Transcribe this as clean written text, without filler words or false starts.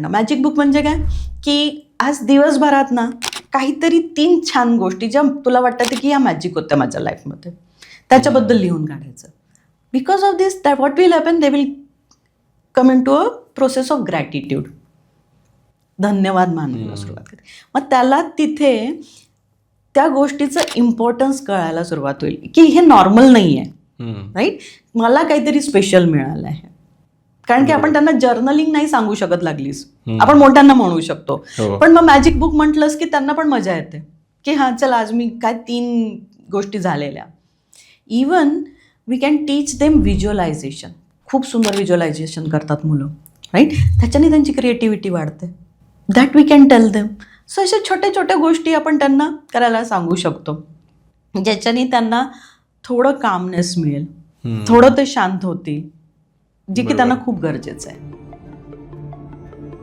Magic book म्हणजे काय की आज दिवसभरात ना काहीतरी 3 छान गोष्टी ज्या तुला वाटतात की या मॅजिक होत्या माझ्या लाईफमध्ये त्याच्याबद्दल लिहून काढायचं. Because of this that what will happen they will come into a process of gratitude. धन्यवाद मानायला सुरुवात करते. मग त्याला तिथे त्या गोष्टीचं इम्पॉर्टन्स कळायला सुरुवात होईल की हे नॉर्मल नाही आहे. राईट, मला काहीतरी स्पेशल मिळालं आहे. कारण की आपण त्यांना जर्नलिंग नाही सांगू शकत लागलीस, आपण मोठ्यांना म्हणू शकतो. पण मग मॅजिक बुक म्हटलंस की त्यांना पण मजा येते की हा चला आज मी काय 3 गोष्टी झालेल्या. Even we can teach them visualisation. खूप सुंदर व्हिज्युअलायझेशन करतात मुलं, राईट. त्याच्याने त्यांची क्रिएटिव्हिटी वाढते. That we can tell them. So अशा छोट्या छोट्या गोष्टी आपण त्यांना करायला सांगू शकतो ज्याच्याने त्यांना थोडं कामनेस मिळेल, थोडं ते शांत होतील, जे की त्यांना खूप गरजेचं आहे.